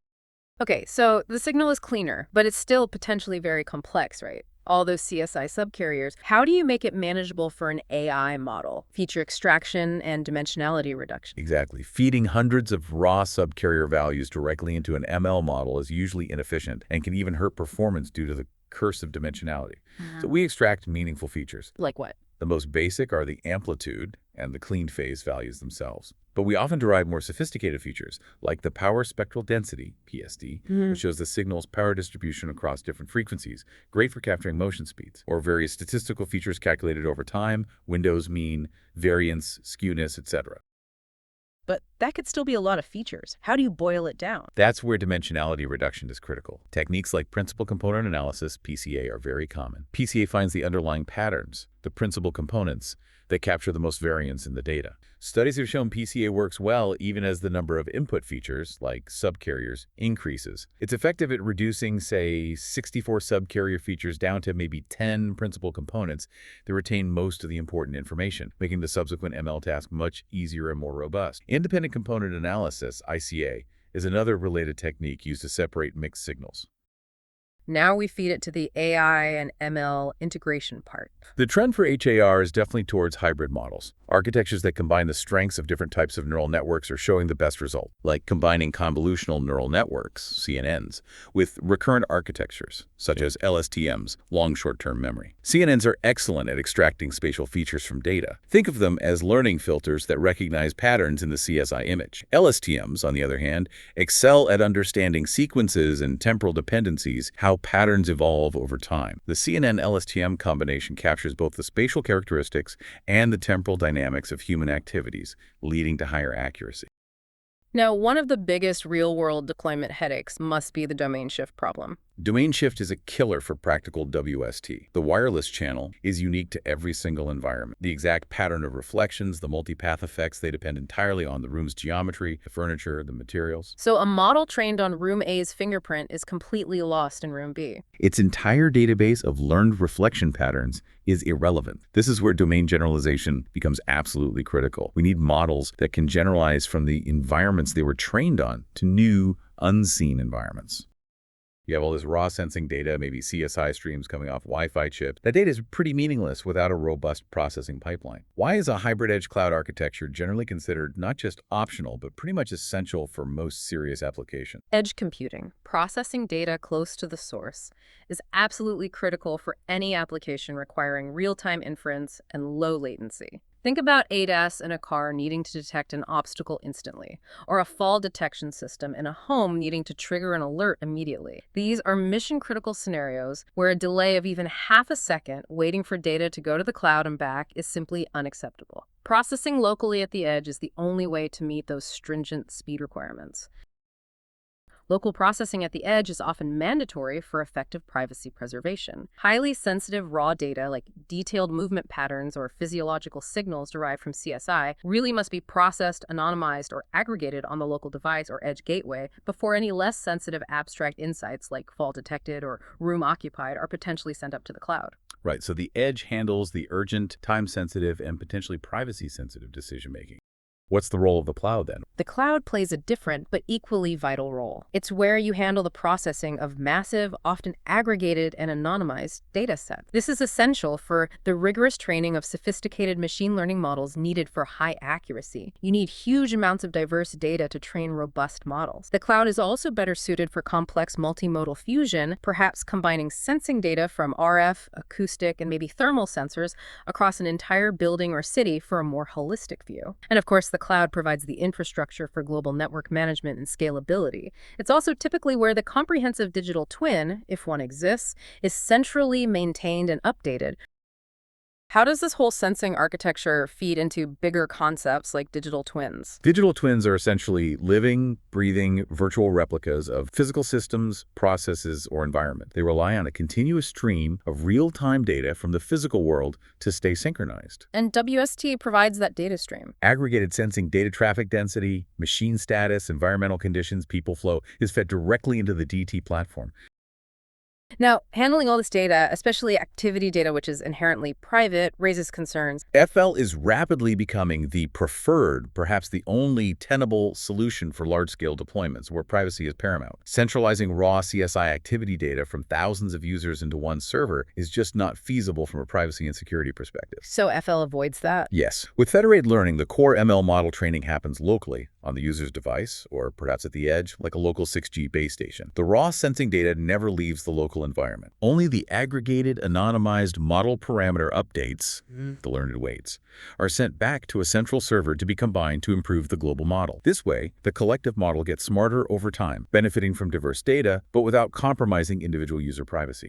Okay, so the signal is cleaner, but it's still potentially very complex, right? All those CSI subcarriers. How do you make it manageable for an AI model? Feature extraction and dimensionality reduction. Exactly. Feeding hundreds of raw subcarrier values directly into an ML model is usually inefficient and can even hurt performance due to the curse of dimensionality. So we extract meaningful features. Like what? The most basic are the amplitude and the clean phase values themselves. But we often derive more sophisticated features, like the power spectral density, PSD, which shows the signal's power distribution across different frequencies, great for capturing motion speeds, or various statistical features calculated over time, Windows mean, variance, skewness, etc. But that could still be a lot of features. How do you boil it down? That's where dimensionality reduction is critical. Techniques like principal component analysis, PCA, are very common. PCA finds the underlying patterns, the principal components, that capture the most variance in the data. Studies have shown PCA works well even as the number of input features, like subcarriers, increases. It's effective at reducing, say, 64 subcarrier features down to maybe 10 principal components that retain most of the important information, making the subsequent ML task much easier and more robust. Independent component analysis, ICA, is another related technique used to separate mixed signals. Now we feed it to the AI and ML integration part. The trend for HAR is definitely towards hybrid models. Architectures that combine the strengths of different types of neural networks are showing the best result, like combining convolutional neural networks, CNNs, with recurrent architectures, such as LSTMs, long short-term memory. CNNs are excellent at extracting spatial features from data. Think of them as learning filters that recognize patterns in the CSI image. LSTMs, on the other hand, excel at understanding sequences and temporal dependencies, how patterns evolve over time. The CNN-LSTM combination captures both the spatial characteristics and the temporal dynamics of human activities, leading to higher accuracy. Now, one of the biggest real-world deployment headaches must be the domain shift problem. Domain shift is a killer for practical WST. The wireless channel is unique to every single environment. The exact pattern of reflections, the multipath effects, they depend entirely on the room's geometry, the furniture, the materials. So a model trained on room A's fingerprint is completely lost in room B. Its entire database of learned reflection patterns is irrelevant. This is where domain generalization becomes absolutely critical. We need models that can generalize from the environments they were trained on to new, unseen environments. You have all this raw sensing data, maybe CSI streams coming off Wi-Fi chips. That data is pretty meaningless without a robust processing pipeline. Why is a hybrid edge cloud architecture generally considered not just optional, but pretty much essential for most serious applications? Edge computing, processing data close to the source, is absolutely critical for any application requiring real-time inference and low latency. Think about ADAS in a car needing to detect an obstacle instantly, or a fall detection system in a home needing to trigger an alert immediately. These are mission-critical scenarios where a delay of even half a second waiting for data to go to the cloud and back is simply unacceptable. Processing locally at the edge is the only way to meet those stringent speed requirements. Local processing at the edge is often mandatory for effective privacy preservation. Highly sensitive raw data like detailed movement patterns or physiological signals derived from CSI really must be processed, anonymized, or aggregated on the local device or edge gateway before any less sensitive abstract insights like fall detected or room occupied are potentially sent up to the cloud. Right, so the edge handles the urgent, time-sensitive, and potentially privacy-sensitive decision-making. What's the role of the cloud then? The cloud plays a different but equally vital role. It's where you handle the processing of massive, often aggregated and anonymized data sets. This is essential for the rigorous training of sophisticated machine learning models needed for high accuracy. You need huge amounts of diverse data to train robust models. The cloud is also better suited for complex multimodal fusion, perhaps combining sensing data from RF, acoustic, and maybe thermal sensors across an entire building or city for a more holistic view. And of course, the cloud provides the infrastructure for global network management and scalability. It's also typically where the comprehensive digital twin, if one exists, is centrally maintained and updated. How does this whole sensing architecture feed into bigger concepts like digital twins? Digital twins are essentially living, breathing, virtual replicas of physical systems, processes, or environment. They rely on a continuous stream of real-time data from the physical world to stay synchronized. And WST provides that data stream. Aggregated sensing data traffic density, machine status, environmental conditions, people flow is fed directly into the DT platform. Now, handling all this data, especially activity data, which is inherently private, raises concerns. FL is rapidly becoming the preferred, perhaps the only tenable solution for large-scale deployments where privacy is paramount. Centralizing raw CSI activity data from thousands of users into one server is just not feasible from a privacy and security perspective. So FL avoids that? Yes. With federated learning, the core ML model training happens locally on the user's device, or perhaps at the edge, like a local 6G base station. The raw sensing data never leaves the local environment. Only the aggregated, anonymized model parameter updates, the learned weights, are sent back to a central server to be combined to improve the global model. This way, the collective model gets smarter over time, benefiting from diverse data, but without compromising individual user privacy.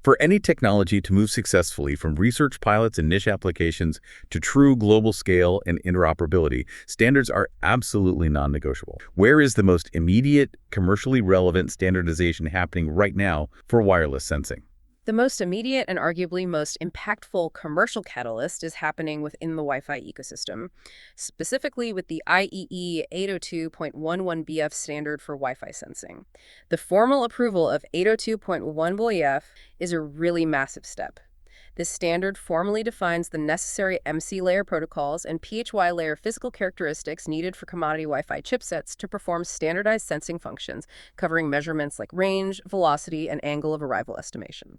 For any technology to move successfully from research pilots and niche applications to true global scale and interoperability, standards are absolutely non-negotiable. Where is the most immediate, commercially relevant standardization happening right now for wireless sensing? The most immediate and arguably most impactful commercial catalyst is happening within the Wi-Fi ecosystem, specifically with the IEEE 802.11bf standard for Wi-Fi sensing. The formal approval of 802.11bf is a really massive step. This standard formally defines the necessary MC layer protocols and PHY layer physical characteristics needed for commodity Wi-Fi chipsets to perform standardized sensing functions, covering measurements like range, velocity, and angle of arrival estimation.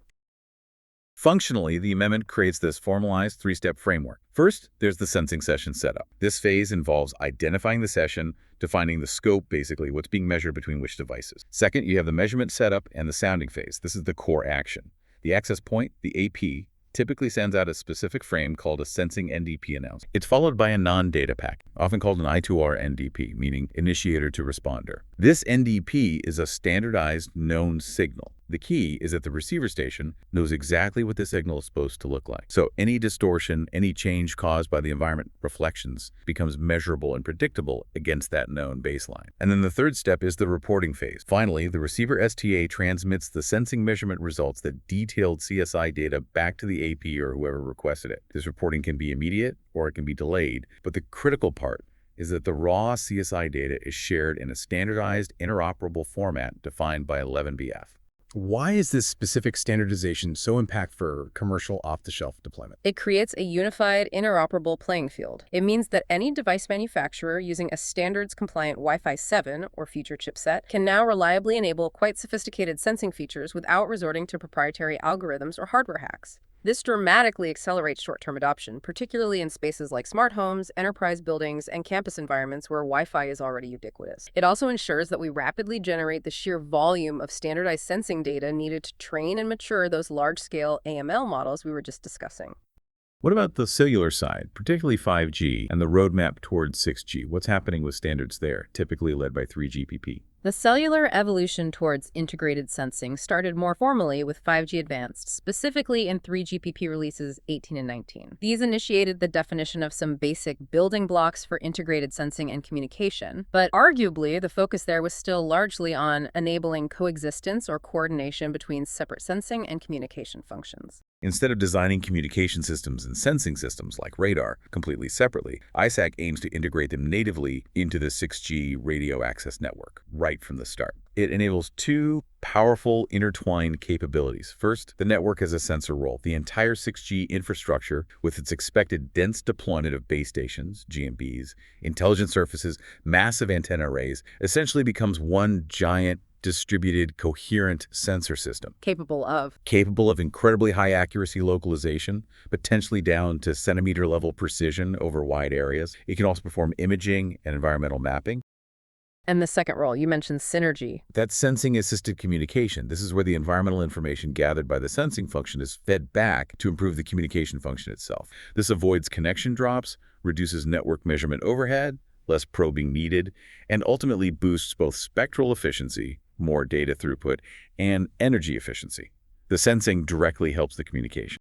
Functionally, the amendment creates this formalized three-step framework. First, there's the sensing session setup. This phase involves identifying the session, defining the scope, basically what's being measured between which devices. Second, you have the measurement setup and the sounding phase. This is the core action. The access point, the AP, typically sends out a specific frame called a sensing NDP announcement. It's followed by a non-data pack, often called an I2R NDP, meaning initiator to responder. This NDP is a standardized known signal. The key is that the receiver station knows exactly what the signal is supposed to look like. So any distortion, any change caused by the environment reflections becomes measurable and predictable against that known baseline. And then the third step is the reporting phase. Finally, the receiver STA transmits the sensing measurement results, that detailed CSI data, back to the AP or whoever requested it. This reporting can be immediate or it can be delayed, but the critical part is that the raw CSI data is shared in a standardized, interoperable format defined by 11BF. Why is this specific standardization so impactful for commercial off-the-shelf deployment? It creates a unified, interoperable playing field. It means that any device manufacturer using a standards-compliant Wi-Fi 7 or future chipset can now reliably enable quite sophisticated sensing features without resorting to proprietary algorithms or hardware hacks. This dramatically accelerates short-term adoption, particularly in spaces like smart homes, enterprise buildings, and campus environments where Wi-Fi is already ubiquitous. It also ensures that we rapidly generate the sheer volume of standardized sensing data needed to train and mature those large-scale AML models we were just discussing. What about the cellular side, particularly 5G and the roadmap towards 6G? What's happening with standards there, typically led by 3GPP? The cellular evolution towards integrated sensing started more formally with 5G Advanced, specifically in 3GPP releases 18 and 19. These initiated the definition of some basic building blocks for integrated sensing and communication, but arguably the focus there was still largely on enabling coexistence or coordination between separate sensing and communication functions. Instead of designing communication systems and sensing systems like radar completely separately, ISAC aims to integrate them natively into the 6G radio access network right from the start. It enables two powerful intertwined capabilities. First, the network has a sensor role. The entire 6G infrastructure, with its expected dense deployment of base stations, GMBs, intelligent surfaces, massive antenna arrays, essentially becomes one giant distributed, coherent sensor system. Capable of Incredibly high accuracy localization, potentially down to centimeter-level precision over wide areas. It can also perform imaging and environmental mapping. And the second role, you mentioned synergy. That's sensing-assisted communication. This is where the environmental information gathered by the sensing function is fed back to improve the communication function itself. This avoids connection drops, reduces network measurement overhead, less probing needed, and ultimately boosts both spectral efficiency, more data throughput, and energy efficiency. The sensing directly helps the communication.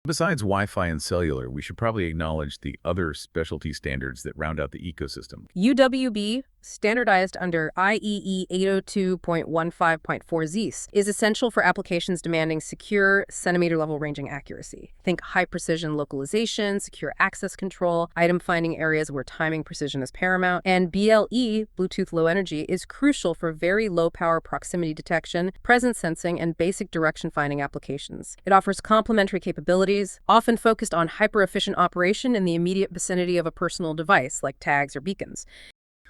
Besides Wi-Fi and cellular, we should probably acknowledge the other specialty standards that round out the ecosystem. UWB, standardized under IEEE 802.15.4 ZEIS, is essential for applications demanding secure centimeter-level ranging accuracy. Think high-precision localization, secure access control, item-finding areas where timing precision is paramount, and BLE, Bluetooth Low Energy, is crucial for very low-power proximity detection, presence sensing, and basic direction-finding applications. It offers complementary capabilities, often focused on hyper-efficient operation in the immediate vicinity of a personal device, like tags or beacons.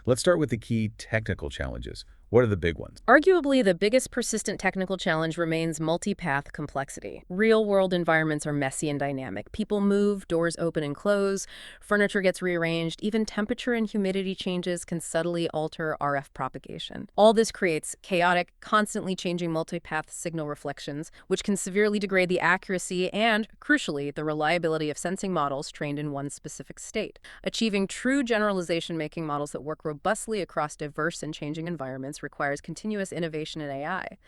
Let's start with the key technical challenges. What are the big ones? Arguably, the biggest persistent technical challenge remains multipath complexity. Real-world environments are messy and dynamic. People move, doors open and close, furniture gets rearranged, even temperature and humidity changes can subtly alter RF propagation. All this creates chaotic, constantly changing multipath signal reflections, which can severely degrade the accuracy and, crucially, the reliability of sensing models trained in one specific state. Achieving true generalization making models that work robustly across diverse and changing environments requires continuous innovation in AI.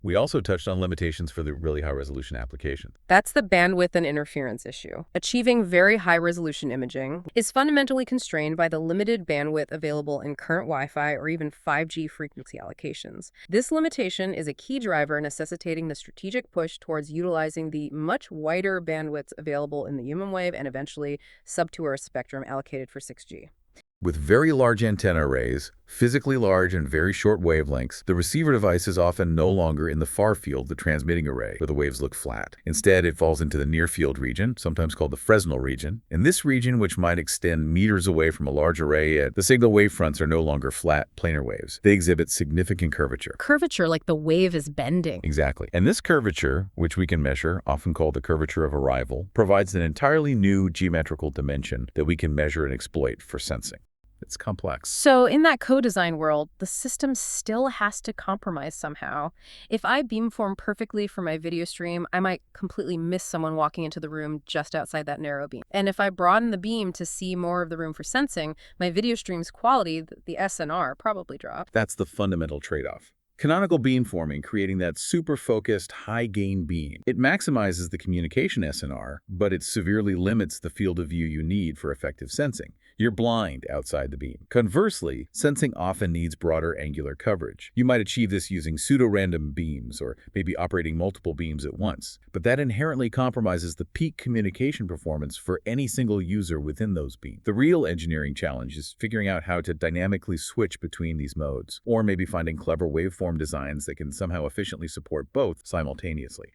We also touched on limitations for the really high-resolution applications. That's the bandwidth and interference issue. Achieving very high-resolution imaging is fundamentally constrained by the limited bandwidth available in current Wi-Fi or even 5G frequency allocations. This limitation is a key driver necessitating the strategic push towards utilizing the much wider bandwidths available in the human wave and eventually sub-2 GHz spectrum allocated for 6G. With very large antenna arrays, physically large and very short wavelengths, the receiver device is often no longer in the far field, the transmitting array, where the waves look flat. Instead, it falls into the near field region, sometimes called the Fresnel region. In this region, which might extend meters away from a large array, the signal wavefronts are no longer flat, planar waves. They exhibit significant curvature. Curvature, like the wave is bending. Exactly. And this curvature, which we can measure, often called the curvature of arrival, provides an entirely new geometrical dimension that we can measure and exploit for sensing. It's complex. So in that co-design world, the system still has to compromise somehow. If I beamform perfectly for my video stream, I might completely miss someone walking into the room just outside that narrow beam. And if I broaden the beam to see more of the room for sensing, my video stream's quality, the SNR, probably drop. That's the fundamental trade-off. Canonical beamforming, creating that super-focused, high-gain beam. It maximizes the communication SNR, but it severely limits the field of view you need for effective sensing. You're blind outside the beam. Conversely, sensing often needs broader angular coverage. You might achieve this using pseudo-random beams or maybe operating multiple beams at once, but that inherently compromises the peak communication performance for any single user within those beams. The real engineering challenge is figuring out how to dynamically switch between these modes, or maybe finding clever waveform designs that can somehow efficiently support both simultaneously.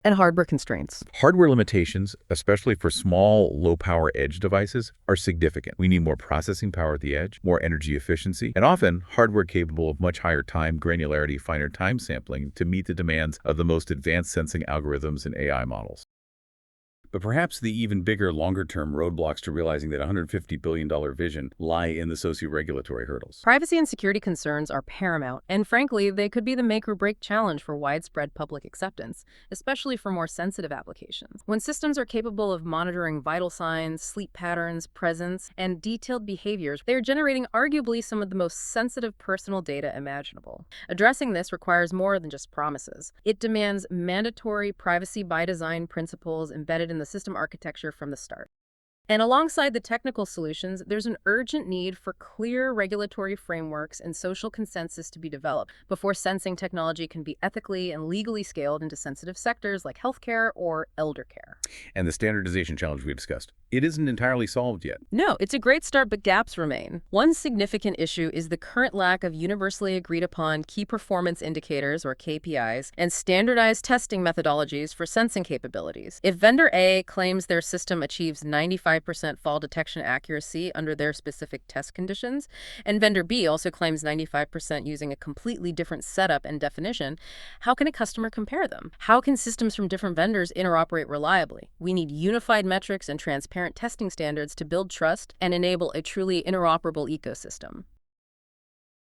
And hardware constraints. Hardware limitations, especially for small, low-power edge devices, are significant. We need more processing power at the edge, more energy efficiency, and often hardware capable of much higher time granularity, finer time sampling to meet the demands of the most advanced sensing algorithms and AI models. But perhaps the even bigger, longer-term roadblocks to realizing that $150 billion vision lie in the socio-regulatory hurdles. Privacy and security concerns are paramount, and frankly, they could be the make-or-break challenge for widespread public acceptance, especially for more sensitive applications. When systems are capable of monitoring vital signs, sleep patterns, presence, and detailed behaviors, they are generating arguably some of the most sensitive personal data imaginable. Addressing this requires more than just promises. It demands mandatory privacy by design principles embedded in the system architecture from the start. And alongside the technical solutions, there's an urgent need for clear regulatory frameworks and social consensus to be developed before sensing technology can be ethically and legally scaled into sensitive sectors like healthcare or elder care. And the standardization challenge we discussed, it isn't entirely solved yet. No, it's a great start, but gaps remain. One significant issue is the current lack of universally agreed upon key performance indicators, or KPIs, and standardized testing methodologies for sensing capabilities. If vendor A claims their system achieves 95% fall detection accuracy under their specific test conditions, and vendor B also claims 95% using a completely different setup and definition, how can a customer compare them? How can systems from different vendors interoperate reliably? We need unified metrics and transparent testing standards to build trust and enable a truly interoperable ecosystem.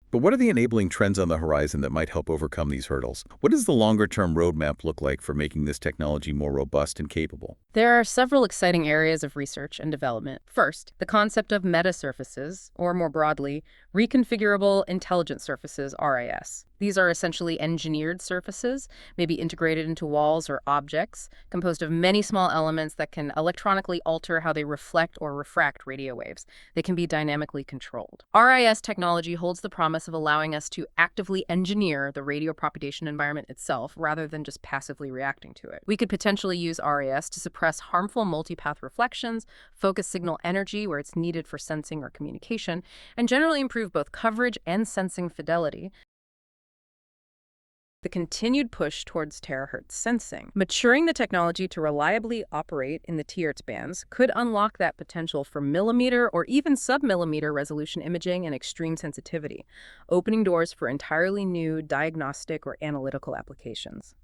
But what are the enabling trends on the horizon that might help overcome these hurdles? What does the longer-term roadmap look like for making this technology more robust and capable? There are several exciting areas of research and development. First, the concept of meta-surfaces, or more broadly, reconfigurable intelligent surfaces, RIS. These are essentially engineered surfaces, maybe integrated into walls or objects, composed of many small elements that can electronically alter how they reflect or refract radio waves. They can be dynamically controlled. RIS technology holds the promise of allowing us to actively engineer the radio propagation environment itself rather than just passively reacting to it. We could potentially use RIS to suppress harmful multipath reflections, focus signal energy where it's needed for sensing or communication, and generally improve both coverage and sensing fidelity. The continued push towards terahertz sensing. Maturing the technology to reliably operate in the terahertz bands could unlock that potential for millimeter or even sub-millimeter resolution imaging and extreme sensitivity, opening doors for entirely new diagnostic or analytical applications.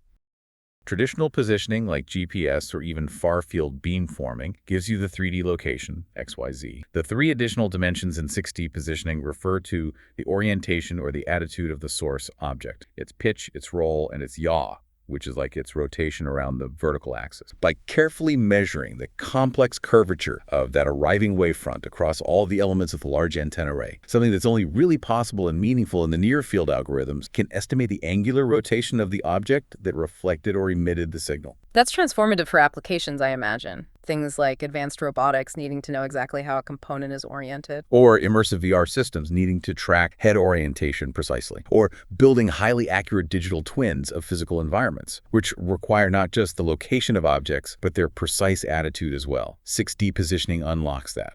Traditional positioning like GPS or even far-field beamforming gives you the 3D location, XYZ. The three additional dimensions in 6D positioning refer to the orientation or the attitude of the source object, its pitch, its roll, and its yaw, which is like its rotation around the vertical axis. By carefully measuring the complex curvature of that arriving wavefront across all the elements of the large antenna array, something that's only really possible and meaningful in the near-field algorithms can estimate the angular rotation of the object that reflected or emitted the signal. That's transformative for applications, I imagine. Things like advanced robotics needing to know exactly how a component is oriented. Or immersive VR systems needing to track head orientation precisely. Or building highly accurate digital twins of physical environments, which require not just the location of objects, but their precise attitude as well. 6D positioning unlocks that.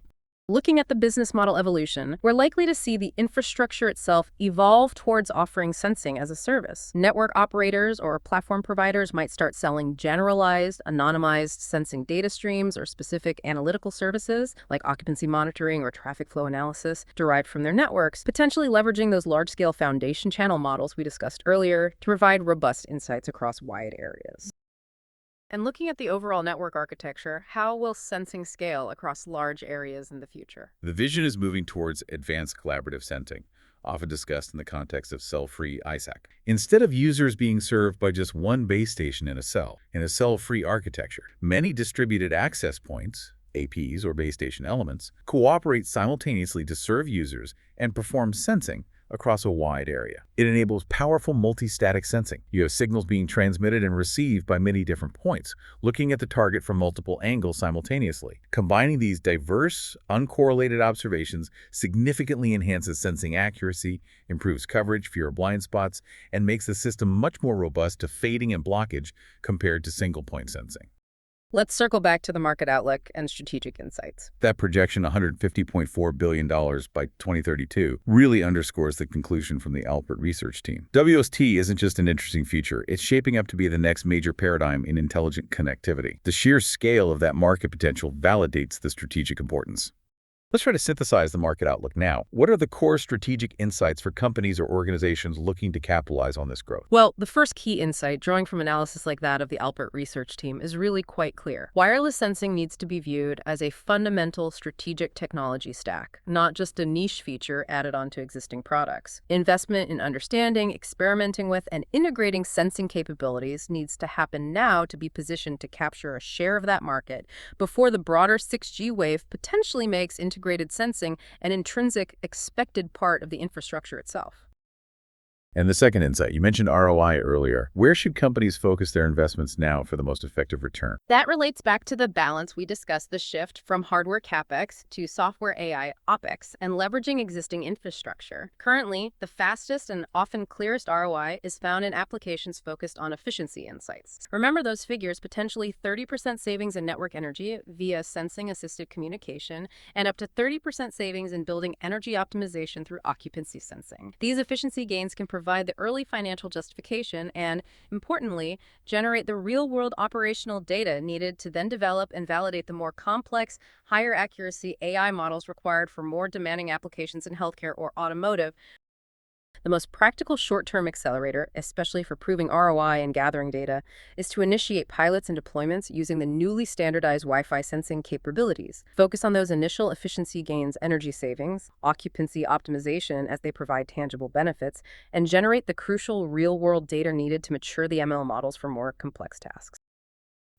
Looking at the business model evolution, we're likely to see the infrastructure itself evolve towards offering sensing as a service. Network operators or platform providers might start selling generalized, anonymized sensing data streams or specific analytical services like occupancy monitoring or traffic flow analysis derived from their networks, potentially leveraging those large-scale foundation channel models we discussed earlier to provide robust insights across wide areas. And looking at the overall network architecture, how will sensing scale across large areas in the future? The vision is moving towards advanced collaborative sensing, often discussed in the context of cell-free ISAC. Instead of users being served by just one base station in a cell-free architecture, many distributed access points, APs or base station elements, cooperate simultaneously to serve users and perform sensing across a wide area. It enables powerful multi-static sensing. You have signals being transmitted and received by many different points, looking at the target from multiple angles simultaneously. Combining these diverse, uncorrelated observations significantly enhances sensing accuracy, improves coverage, fewer blind spots, and makes the system much more robust to fading and blockage compared to single-point sensing. Let's circle back to the market outlook and strategic insights. That projection, $150.4 billion by 2032, really underscores the conclusion from the Alpert research team. WST isn't just an interesting future, it's shaping up to be the next major paradigm in intelligent connectivity. The sheer scale of that market potential validates the strategic importance. Let's try to synthesize the market outlook now. What are the core strategic insights for companies or organizations looking to capitalize on this growth? Well, the first key insight, drawing from analysis like that of the Alpert research team, is really quite clear. Wireless sensing needs to be viewed as a fundamental strategic technology stack, not just a niche feature added onto existing products. Investment in understanding, experimenting with, and integrating sensing capabilities needs to happen now to be positioned to capture a share of that market before the broader 6G wave potentially makes integrated sensing an intrinsic expected part of the infrastructure itself. And the second insight, you mentioned ROI earlier. Where should companies focus their investments now for the most effective return? That relates back to the balance we discussed, the shift from hardware CapEx to software AI OpEx and leveraging existing infrastructure. Currently, the fastest and often clearest ROI is found in applications focused on efficiency insights. Remember those figures, potentially 30% savings in network energy via sensing-assisted communication and up to 30% savings in building energy optimization through occupancy sensing. These efficiency gains can provide the early financial justification and, importantly, generate the real-world operational data needed to then develop and validate the more complex, higher accuracy AI models required for more demanding applications in healthcare or automotive. The most practical short-term accelerator, especially for proving ROI and gathering data, is to initiate pilots and deployments using the newly standardized Wi-Fi sensing capabilities. Focus on those initial efficiency gains, energy savings, occupancy optimization as they provide tangible benefits, and generate the crucial real-world data needed to mature the ML models for more complex tasks.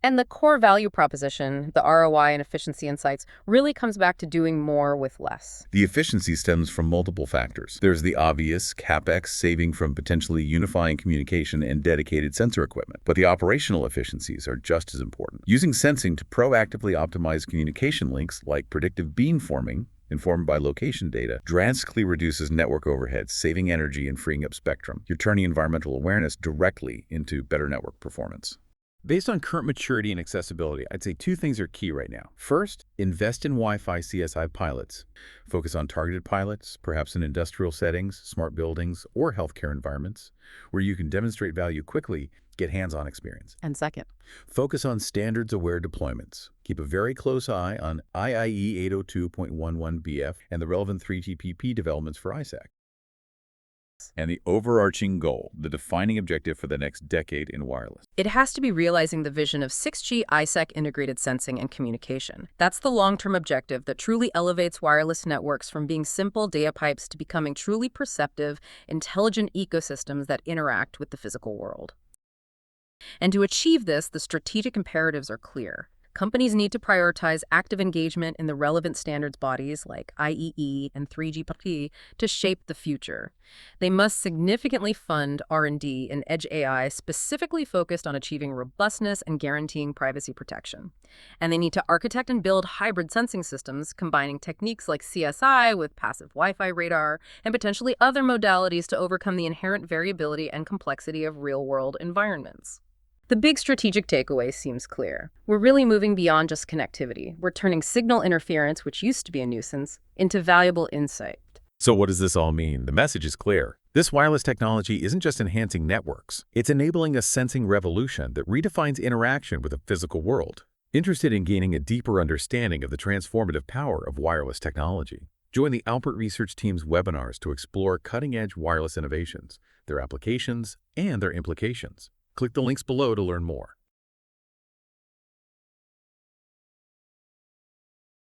And the core value proposition, the ROI and efficiency insights, really comes back to doing more with less. The efficiency stems from multiple factors. There's the obvious CapEx saving from potentially unifying communication and dedicated sensor equipment. But the operational efficiencies are just as important. Using sensing to proactively optimize communication links like predictive beamforming, informed by location data, drastically reduces network overhead, saving energy and freeing up spectrum. You're turning environmental awareness directly into better network performance. Based on current maturity and accessibility, I'd say two things are key right now. First, invest in Wi-Fi CSI pilots. Focus on targeted pilots, perhaps in industrial settings, smart buildings, or healthcare environments, where you can demonstrate value quickly, get hands-on experience. And second, focus on standards-aware deployments. Keep a very close eye on IEEE 802.11bf and the relevant 3GPP developments for ISAC. And the overarching goal, the defining objective for the next decade in wireless. it has to be realizing the vision of 6G ISAC integrated sensing and communication. That's the long-term objective that truly elevates wireless networks from being simple data pipes to becoming truly perceptive, intelligent ecosystems that interact with the physical world. And to achieve this, the strategic imperatives are clear. Companies need to prioritize active engagement in the relevant standards bodies like IEEE and 3GPP to shape the future. They must significantly fund R&D in edge AI specifically focused on achieving robustness and guaranteeing privacy protection. And they need to architect and build hybrid sensing systems combining techniques like CSI with passive Wi-Fi radar and potentially other modalities to overcome the inherent variability and complexity of real-world environments. The big strategic takeaway seems clear. We're really moving beyond just connectivity. We're turning signal interference, which used to be a nuisance, into valuable insight. So what does this all mean? The message is clear. This wireless technology isn't just enhancing networks. It's enabling a sensing revolution that redefines interaction with the physical world. Interested in gaining a deeper understanding of the transformative power of wireless technology? Join the Alpert research team's webinars to explore cutting-edge wireless innovations, their applications, and their implications. Click the links below to learn more.